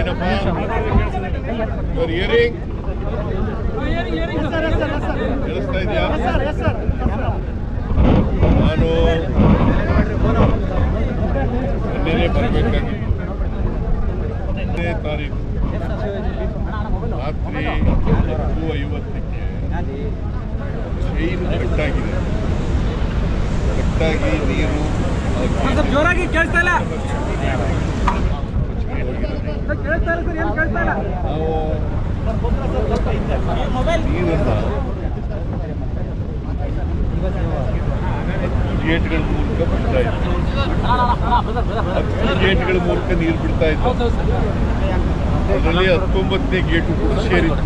ಏನಪ್ಪ your hearing ಕೇಳಿಸ್ತಾ ಇದೆಯಾ? ನಾನು ನಿನ್ನೆನೇ ಬರಬೇಕಾಗಿತ್ತು. 1ನೇ ತಾರೀಕು ರಾತ್ರಿ 10:50ಕ್ಕೆ ಚೈನ್ ಕಟ್ಟಾಗಿ ನೀರು ಜೋರಾಗಿ ಕೇಳಿಸ್ತಾ ಇಲ್ಲ. ನಾವು ನೀರನ್ನು ಗೇಟ್ಗಳ ಮೂಲಕ ಬಿಡ್ತಾ ಇತ್ತು. 10 ಗೇಟ್ಗಳ ಮೂಲಕ ನೀರು ಬಿಡ್ತಾ ಇತ್ತು. ಅದರಲ್ಲಿ 19ನೇ ಗೇಟು ಕೂಡ ಸೇರಿತ್ತು.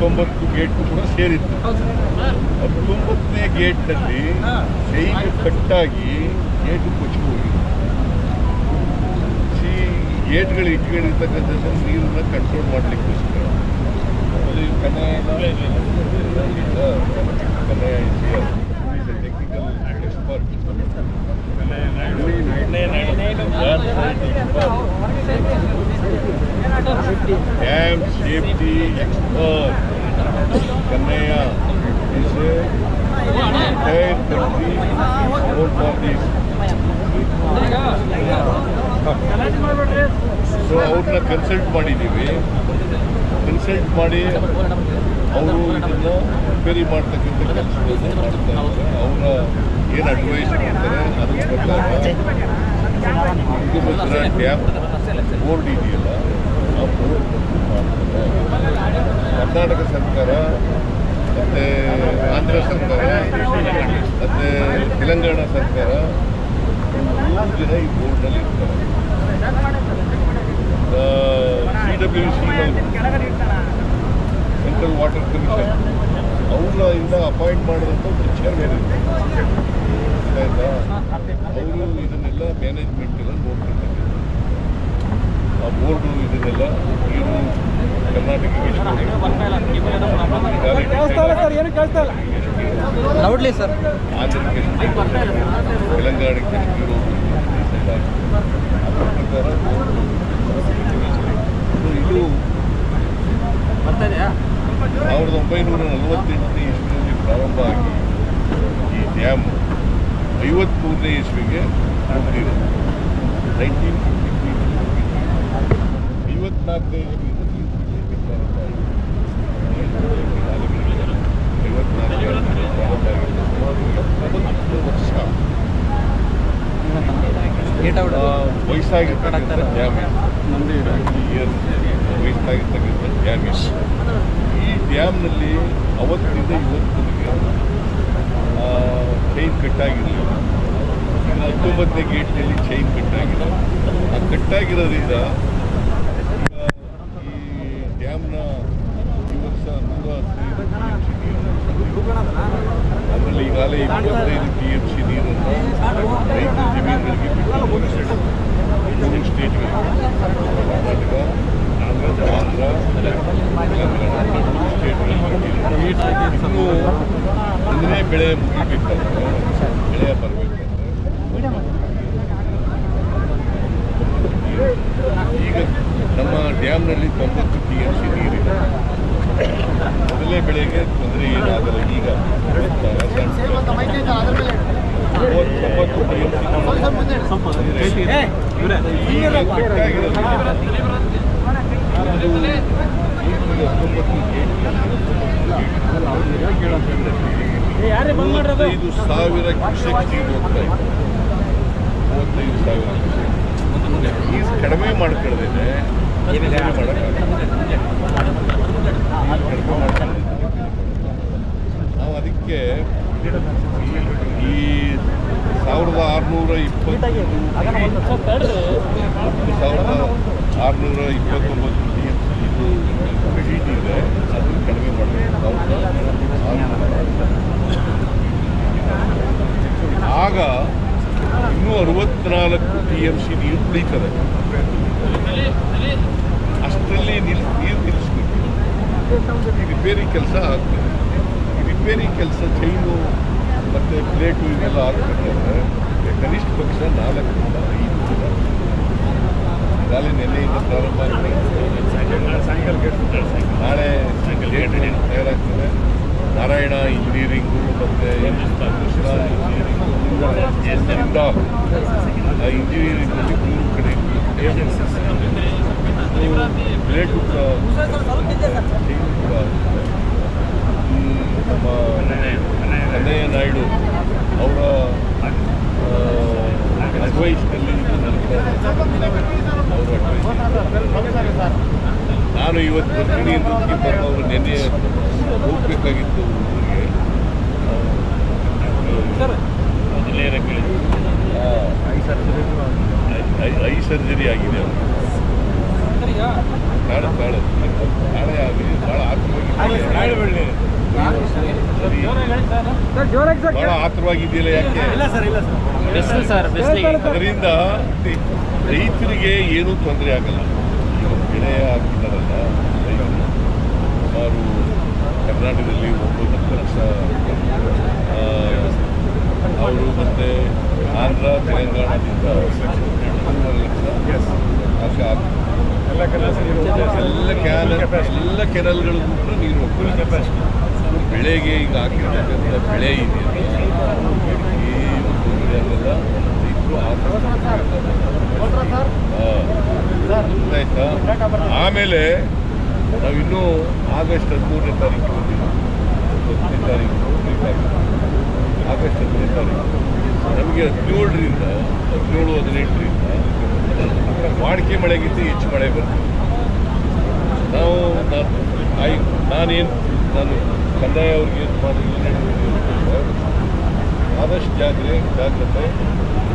19 ಗೇಟು ಕೂಡ ಸೇರಿತ್ತು. 19ನೇ ಗೇಟ್ನಲ್ಲಿ ಚೈನ್ ಕಟ್ಟಾಗಿ ಗೇಟು ಕೊಚ್ಚಿ ಹೋಗಿದೆ. ಗೇಟ್ಗಳು ಇಟ್ಕೊಂಡಿರ್ತಕ್ಕಂಥದ್ದು ನೀರನ್ನು ಕಂಟ್ರೋಲ್ ಮಾಡಲಿಕ್ಕೋಸ್ಕರ technical expert dam safety expert Kannaiah is a entire country known for this. So ಅವ್ರನ್ನ ಕನ್ಸಲ್ಟ್ ಮಾಡಿದ್ದೀವಿ. ಕನ್ಸಲ್ಟ್ ಮಾಡಿ ಅವರು ಇದನ್ನು ರಿಪೇರಿ ಮಾಡ್ತಕ್ಕಂಥ ಕೆಲಸವನ್ನು ಮಾಡ್ತಾ ಇದ್ದಾರೆ. ಅವರ ಏನು ಅಡ್ವೈಸ್ ಮಾಡ್ತಾರೆ ಅದ್ರ ಪ್ರಕಾರ ತುಂಗಭದ್ರಾ ಡ್ಯಾಮ್ ಬೋರ್ಡ್ ಇದೆಯಲ್ಲ ಆ ಬೋರ್ಡ್ ಮಾಡ್ತಾರೆ. ಕರ್ನಾಟಕ ಸರ್ಕಾರ ಮತ್ತು ಆಂಧ್ರ ಸರ್ಕಾರ ಮತ್ತು ತೆಲಂಗಾಣ ಸರ್ಕಾರ 3 ಜನ ಈ ಬೋರ್ಡ್ನಲ್ಲಿ ಇರ್ತಾರೆ. CWC ಸೆಂಟ್ರಲ್ ವಾಟರ್ ಕಮಿಷನ್ ಅವರಿಂದ ಅಪಾಯಿಂಟ್ ಮಾಡಿದಂಥ ಚೇರ್ಮನ್ ಆಯಿತಾ. ಅವರು ಇದನ್ನೆಲ್ಲ ಮ್ಯಾನೇಜ್ಮೆಂಟ್ ಎಲ್ಲ ನೋಡ್ತಿರ್ತಾರೆ. ಆ ಬೋರ್ಡು ಇದನ್ನೆಲ್ಲ ನೀರು ಕರ್ನಾಟಕಕ್ಕೆ ಲೌಡ್ಲಿ ಸರ್, ಆಂಧ್ರಕ್ಕೆ ತೆಲಂಗಾಣಕ್ಕೆ ನೀರು ಅದರ ಪ್ರಕಾರ ಇದು 1948ನೇ ಇಸ್ವಿಯಲ್ಲಿ ಪ್ರಾರಂಭ ಆಗಿ ಈ ಡ್ಯಾಮ್ 53ನೇ ಇಸ್ವಿಗೆ ಮುಗಿದಿರೋದು. 1953 54ನೇ ವರ್ಷ ವಯಸ್ಸಾಗಿರ್ತಕ್ಕಂಥ ಡ್ಯಾಮ್ ವಯಸ್ಸಾಗಿರ್ತಕ್ಕಂಥ ಡ್ಯಾಮ್. ಈ ಡ್ಯಾಮ್ನಲ್ಲಿ ಅವತ್ತಿನಿಂದ ಇವತ್ತಿಗೆ ಚೈನ್ ಕಟ್ಟಾಗಿರಲಿಲ್ಲ. 19ನೇ ಗೇಟ್ನಲ್ಲಿ ಚೈನ್ ಕಟ್ಟಾಗಿದೆ. ಆ ಕಟ್ಟಾಗಿರೋದ್ರಿಂದ ಈ ಡ್ಯಾಮ್ನ ಈ ವರ್ಷ 115 ಅದರಲ್ಲಿ ಈಗಾಗಲೇ 25 TMC ನೀರನ್ನು ರೈತರ ಜಮೀನುಗಳಿಗೆ ಬಿಟ್ಟು 3 ಸ್ಟೇಟ್ಗಳಿಗೆ ಕರ್ನಾಟಕ, ಆಂಧ್ರ, ತೆಲಂಗಾಣ 3 ಸ್ಟೇಟ್ಗಳಿಗೆ ಇನ್ನೂ 1ನೇ ಬೆಳೆ ಮುಗಿಬೇಕಂದ್ರೆ ಬೆಳೆ ಬರಬೇಕಂದ್ರೆ ಈಗ ನಮ್ಮ ಡ್ಯಾಮ್ನಲ್ಲಿ 90 TMC ನೀರಿದೆ. ಮೊದಲನೇ ಬೆಳೆಗೆ ತೊಂದರೆ ಏನಾಗಲ್ಲ. ಈಗ 35,000 ಕ್ಯೂಸೆಕ್ ನೀರು ಹೋಗ್ತಾ ಇದೆ. 35,000 ಕ್ಯೂಸೆಕ್ ನೀರು ಕಡಿಮೆ ಮಾಡ್ಕೊಳ್ಳೋದೇನೆ ನಾವು ಅದಕ್ಕೆ ಈ 1629 ಇದು ಶೀಟ್ ಇದೆ, ಅದನ್ನು ಕಡಿಮೆ ಮಾಡಬೇಕು. ಆಗ ಇನ್ನೂ 64 TMC ನೀರು ಉಳೀತದೆ. ಅಷ್ಟರಲ್ಲಿ ನೀರು ನಿಲ್ಲಿಸ್ಬೇಕು. ಈ ರಿಪೇರಿ ಕೆಲಸ ಆಗ್ತದೆ. ಈ ರಿಪೇರಿ ಕೆಲಸ ಚೈನು ಮತ್ತು ಪ್ಲೇಟು ಇವೆಲ್ಲ ಆಗ್ತದೆ. ಕನಿಷ್ಠ ಪಕ್ಷ 4 ರಿಂದ 5 ದಿನ ಆಲ್ ಆ ಇಂಜಿನಿಯರಿಂಗ್ನಲ್ಲಿ 3 ಕಡೆ ಗ್ರೇಟ್ ನಮ್ಮ ಕನ್ನಯ್ಯ ನಾಯ್ಡು ಅವರ ಅಡ್ವೈಸ್ನಲ್ಲಿ ಇದು ನಡೀತಾ ಇದೆ. ಅವರ ಅಡ್ವೈಸ್ ನಾನು ಇವತ್ತು ಬರ್ತೀನಿ ಅಂತ ಅವರು ನೆನ್ನೆ ಹೋಗಬೇಕಾಗಿತ್ತು ಊರಿಗೆ. ಐ ಸರ್ಜರಿ ಆಗಿದೆ ಅವರು. ನಾಳೆ ಆಗಿ ಭಾಳ ಆತುರವಾಗಿ ಭಾಳ ಆತುರವಾಗಿದೆಯಲ್ಲ ಯಾಕೆ? ಅದರಿಂದ ರೈತರಿಗೆ ಏನೂ ತೊಂದರೆ ಆಗಲ್ಲ. ಬೆಳೆ ಹಾಕಿದ್ದಾರಲ್ಲ ರೈತರು ಸುಮಾರು ಕರ್ನಾಟಕದಲ್ಲಿ 9 ಲಕ್ಷ ಅವರು ಮತ್ತು ಆಂಧ್ರ ತೆಲಂಗಾಣದಿಂದ 2.5 ಲಕ್ಷ ಆಶೆ ಎಲ್ಲ ಕೆನಲ್ಗಳಿಗೂ ಕೂಡ ನೀರು ಹೋಗ್ತದೆ. ಬೆಳೆಗೆ ಈಗ ಹಾಕಿರ್ತಕ್ಕಂಥ ಬೆಳೆ ಇದೆಯಲ್ಲ ಏನು ತೊಂದರೆ ಆಗಲ್ಲ. ರೈತರು ಆಯ್ತಾ. ಆಮೇಲೆ ನಾವಿನ್ನೂ ಆಗಸ್ಟ್ 13ನೇ ತಾರೀಕು ಆಗಸ್ಟ್ 13ನೇ ತಾರೀಕು ನಮಗೆ 17ರಿಂದ 17-18ರಿಂದ ವಾಡಿಕೆ ಮಳೆಗಿಂತ ಹೆಚ್ಚು ಮಳೆ ಬರ್ತದೆ. ನಾನು ಕಂದಾಯ ಅವ್ರಿಗೆ ಏನು ಮಾಡಿ ಆದಷ್ಟು ಜಾಗ್ರತೆ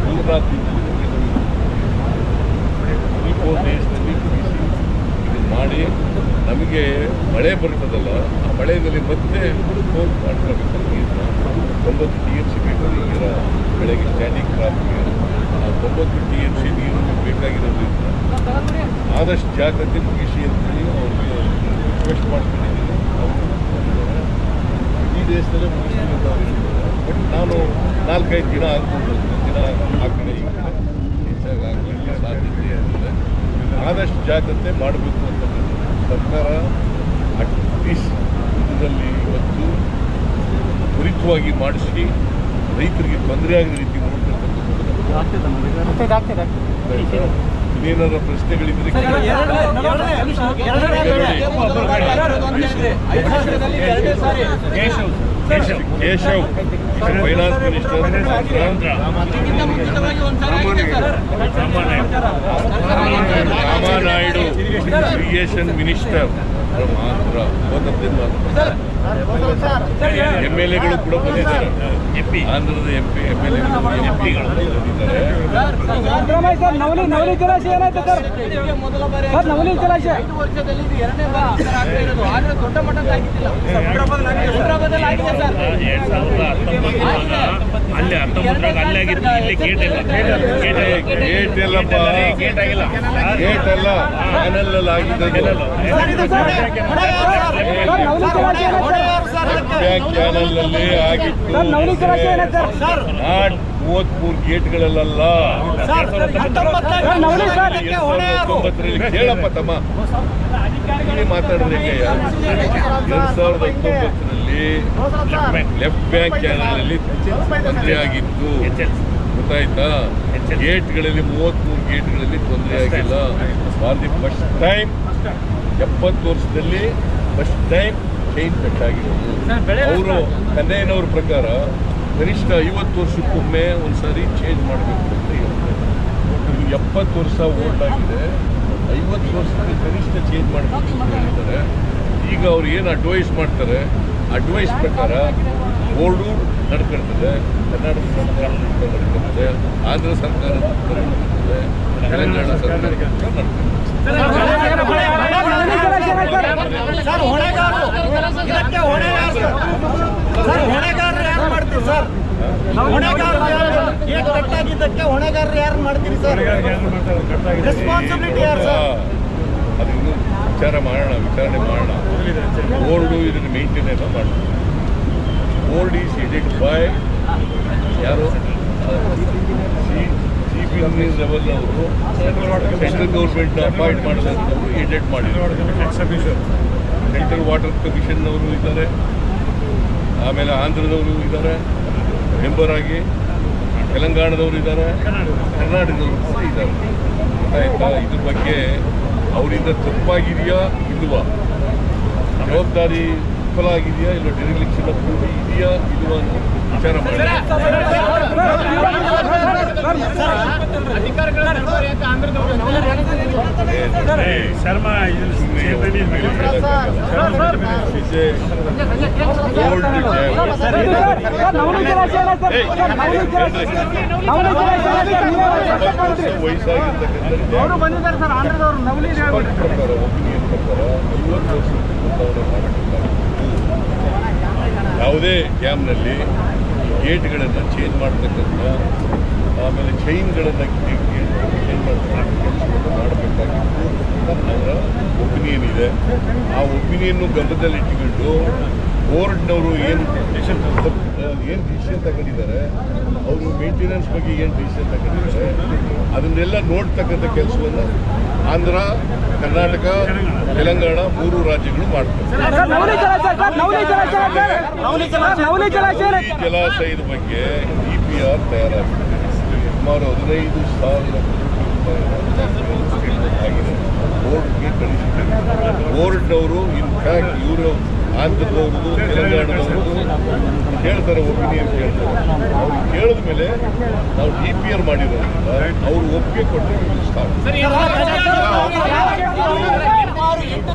3-4 ದಿನದಲ್ಲಿ 3-4 ಡೇಸ್ನಲ್ಲಿ ಮುಗಿಸಿ ಇದನ್ನು ಮಾಡಿ ನಮಗೆ ಮಳೆ ಬರ್ತದಲ್ಲ ಆ ಮಳೆಯಲ್ಲಿ ಮತ್ತೆ ಫೋನ್ ಮಾಡ್ಕೋಬೇಕು. ನೀರನ್ನ 90 TMC ಬೇಕು ಈಗಿನ ಬೆಳೆಗೆ ಸ್ಟ್ಯಾಂಡಿಂಗ್ ಕ್ರಾಪ್ಗೆ. ಆ 90 TMC ನೀರು ಬೇಕಾಗಿರೋದ್ರಿಂದ ಆದಷ್ಟು ಜಾಗ್ರತೆ ಮುಗಿಸಿ ಅಂತೇಳಿ ಅವ್ರಿಗೆ ರಿಕ್ವೆಸ್ಟ್ ಮಾಡ್ಕೊಂಡಿದ್ದೀನಿ. ಈ ದೇಶದಲ್ಲೇ ಮುಗಿಸ್ತೀನಿ ಅಂತ ಅವ್ರು ಹೇಳ್ತಾರೆ. ಬಟ್ ನಾನು 4-5 ದಿನ ಆಗ್ಬೋದು. ದಿನ ಆ ಕಡೆ ಈ ಕಡೆ ಹೆಚ್ಚಾಗಿ ಆಗಲಿಕ್ಕೆ ಸಾಧ್ಯತೆ ಇರ್ತದೆ. ಆದಷ್ಟು ಜಾಗ್ರತೆ ಮಾಡಬೇಕು ಅಂತ ಸರ್ಕಾರ ಅಟ್ಲೀಸ್ಟ್ ಇದರಲ್ಲಿ ಇವತ್ತು ತ್ವರಿತವಾಗಿ ಮಾಡಿಸಿ ರೈತರಿಗೆ ತೊಂದರೆ ಆಗದ ರೀತಿ ಇನ್ನೇನಾರ ಪ್ರಶ್ನೆಗಳಿದ್ರೆ Keshav finance minister, Ramanaidu irrigation minister from Andhra, MLAಗಳು ಕೂಡ ಬಂದಿದ್ದಾರೆ. ಆಂಧ್ರದ MPಗಳು ಬಂದಿದ್ದಾರೆ. ನವಲಿ ಜಲಾಶಯ ಏನಾಯ್ತು ಸರ್? ನವಲಿ ಜಲಾಶಯ 5 ವರ್ಷದಲ್ಲಿ ಇದು 2ನೇ ಬಾರಿ ಆಗ್ತಾ ಇರೋದು. ಆದ್ರೆ ದೊಡ್ಡ ಮಟ್ಟದಲ್ಲಿ ಆಗಿದ್ದಿಲ್ಲ. ಹೈದರಾಬಾದಲ್ಲಿ ಆಗಿದೆ ಸರ್. 2019 ಅಲ್ಲಿ 19 ಅಲ್ಲಿ ಆಗಿತ್ತು. ಇಲ್ಲಿ ಗೇಟ್ ಇಲ್ಲ. ಗೇಟ್ ಇಲ್ಲಪ್ಪ, ಗೇಟ್ ಅಲ್ಲ, ಕ್ಯಾನಲ್ ಆಗಿದೆ. ಕ್ಯಾನಲ್ನಲ್ಲಿ ಆಗಿತ್ತು. 33 ಗೇಟ್ಗಳಲ್ಲ. 2019ರಲ್ಲಿ ಕೇಳಪ್ಪ ತಮ್ಮ, ಇಲ್ಲಿ ಮಾತಾಡಿದ್ರೆ 2019ರಲ್ಲಿ ಲೆಫ್ಟ್ ಬ್ಯಾಂಕ್ ಕ್ಯಾನಲ್ನಲ್ಲಿ ತೊಂದರೆ ಆಗಿತ್ತು, ಗೊತ್ತಾಯ್ತಾ? ಗೇಟ್ಗಳಲ್ಲಿ 33 ಗೇಟ್ಗಳಲ್ಲಿ ತೊಂದರೆ ಆಗಿಲ್ಲ. ಫಾರ್ ದಿ ಫಸ್ಟ್ ಟೈಮ್ 70 ವರ್ಷದಲ್ಲಿ ಫಸ್ಟ್ ಟೈಮ್ ಚೈನ್ ಕಟ್ ಆಗಿರೋದು. ಅವರು ಕನ್ನಯ್ಯನವ್ರ ಪ್ರಕಾರ ಕನಿಷ್ಠ 50 ವರ್ಷಕ್ಕೊಮ್ಮೆ ಒಂದ್ಸರಿ ಚೇಂಜ್ ಮಾಡಬೇಕು ಅಂತ ಹೇಳ್ತಾರೆ. 70 ವರ್ಷ ಓಲ್ಡ್ ಆಗಿದೆ, 50 ವರ್ಷಕ್ಕೆ ಕನಿಷ್ಠ ಚೇಂಜ್ ಮಾಡಬೇಕು ಅಂತ ಹೇಳ್ತಾರೆ. ಈಗ ಅವ್ರು ಏನು ಅಡ್ವೈಸ್ ಮಾಡ್ತಾರೆ, ಅಡ್ವೈಸ್ ಪ್ರಕಾರ ಬೋರ್ಡು ನಡ್ಕೊಳ್ತದೆ, ಕರ್ನಾಟಕ ಸರ್ಕಾರ ನಡ್ಕೊಳ್ತದೆ, ಆಂಧ್ರ ಸರ್ಕಾರ ನಡ್ಕೊಳ್ತದೆ, ತೆಲಂಗಾಣ ಸರ್ಕಾರ ನಡ್ಕೊಳ್ತದೆ. ಹೊಣೆಗಾರರು ಯಾರು ಮಾಡ್ತೀರಿ ಸರ್? ರೆಸ್ಪಾನ್ಸಿಬಿಲಿಟಿ ಯಾರು ಸರ್? ಅದು ಇನ್ನೂ ವಿಚಾರಣೆ ಮಾಡೋಣ. ಬೋರ್ಡು ಇದನ್ನು ಮೇಂಟೈನ್ ಎಲ್ಲ ಮಾಡ್ತಾರೆ. ಬೋರ್ಡ್ ಈಸ್ ಹೆಡೆಡ್ ಬೈ ಯಾರು? CP ಲೆವೆಲ್ ಅವರು ಸೆಂಟ್ರಲ್ ಗೌರ್ಮೆಂಟ್ ಅಪಾಯಿಂಟ್ ಮಾಡಿದಂಥವ್ರು ಹೆಡೆಡ್ ಮಾಡಿದ್ದಾರೆ. ಸೆಂಟ್ರಲ್ ವಾಟರ್ ಕಮಿಷನ್ನವರು ಇದ್ದಾರೆ, ಆಮೇಲೆ ಆಂಧ್ರದವರು ಇದ್ದಾರೆ ಮೆಂಬರ್ ಆಗಿ. ತೆಲಂಗಾಣದವರು ಇದ್ದಾರೆ, ಕರ್ನಾಟಕದವರು ಕೂಡ ಇದ್ದಾರೆ. ಆಯ್ತಾ? ಇದ್ರ ಬಗ್ಗೆ ಅವರಿಂದ ತಪ್ಪಾಗಿದೆಯಾ ಇಲ್ವಾ, ಜವಾಬ್ದಾರಿ ವಿಫಲ ಆಗಿದೆಯಾ ಇಲ್ಲ, ಡಿರೆಕ್ಷನ್ ಆಫ್ ಡ್ಯೂಟಿ ಇದೆಯಾ ಇಲ್ವಾ ಅಂತ ವಿಚಾರ ಮಾಡಿ. ಶರ್ಮಾ ಅವರು ಬಂದಿದ್ದಾರೆ ಸರ್, ಆಂಧ್ರದವರು ನವಲಿ ಯಾವುದೇ ಡ್ಯಾಮ್ನಲ್ಲಿ ಗೇಟ್ಗಳನ್ನು ಚೇಂಜ್ ಮಾಡ್ತಕ್ಕಂಥ, ಆಮೇಲೆ ಚೈನ್ಗಳನ್ನು ಚೇಂಜ್ ಮಾಡ್ತಕ್ಕಂಥ ಕೆಲಸವನ್ನು ಮಾಡಬೇಕಾಗಿತ್ತು ಅವರ ಒಪಿನಿಯನ್ ಇದೆ. ಆ ಒಪಿನಿಯನ್ನು ಗಮನದಲ್ಲಿಟ್ಟುಕೊಂಡು ಬೋರ್ಡ್ನವರು ಏನು ಡಿಸಿಷನ್ ತಗೊಂಡಿದ್ದಾರೆ, ಅವರು ಮೇಂಟೆನೆನ್ಸ್ ಬಗ್ಗೆ ಏನು ಡಿಸಿಷನ್ ತಗೊಂಡಿದ್ದಾರೆ ಅದನ್ನೆಲ್ಲ ನೋಡ್ತಕ್ಕಂಥ ಕೆಲಸವನ್ನು ಆಂಧ್ರ, ಕರ್ನಾಟಕ, ತೆಲಂಗಾಣ 3 ರಾಜ್ಯಗಳು ಮಾಡ್ತಾರೆ. ಈ ಜಲಾಶಯದ ಬಗ್ಗೆ DPR ತಯಾರಾಗಿದೆ. ಸುಮಾರು 15,000 ಕೋಟಿ ರೂಪಾಯಿ ಆಗಿದೆ. ಬೋರ್ಡ್ಗೆ ಕಳಿಸಿದ್ದಾರೆ. ಬೋರ್ಡ್ನವರು ಇನ್ಫ್ಯಾಕ್ಟ್ ಇವರು ಆಂಧ್ರದವ್ರದ್ದು, ತೆಲಂಗಾಣದವ್ರದ್ದು ಕೇಳ್ತಾರೆ, ಒಪಿನಿಯನ್ ಕೇಳ್ತಾರೆ. ಅವ್ರು ಕೇಳಿದ ಮೇಲೆ ನಾವು DPR ಮಾಡಿರೋದ್ರಿಂದ ಅವರು ಒಪ್ಪಿಗೆ ಕೊಟ್ಟರೆ ಸ್ಟಾರ್ಟ್.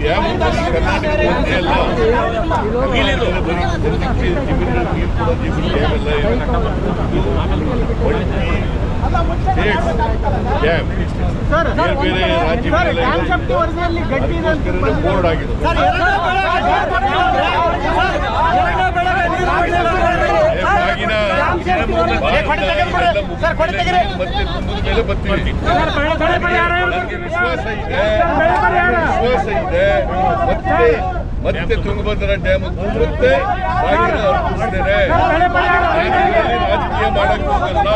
ಡ್ಯಾಮ್ ಕರ್ನಾಟಕ ಡ್ಯಾಮ್ ಬೇರೆ ಬೇರೆ ರಾಜ್ಯಗಳೆಲ್ಲ ಬೋರ್ಡ್ ಆಗಿದೆ. ಮತ್ತೆ ತುಂಬಿದ ಮೇಲೆ ಬರ್ತೀವಿ. ವಿಶ್ವಾಸ ಇದೆ ಮತ್ತೆ ತುಂಗಭದ್ರಾ ಡ್ಯಾಮ್ ಮತ್ತೆ ಬಾಗಿನ ಅರ್ಪಿಸ್ತೇನೆ. ರಾಜಕೀಯ ಮಾಡಕ್ಕೆ ಹೋಗಲ್ಲ.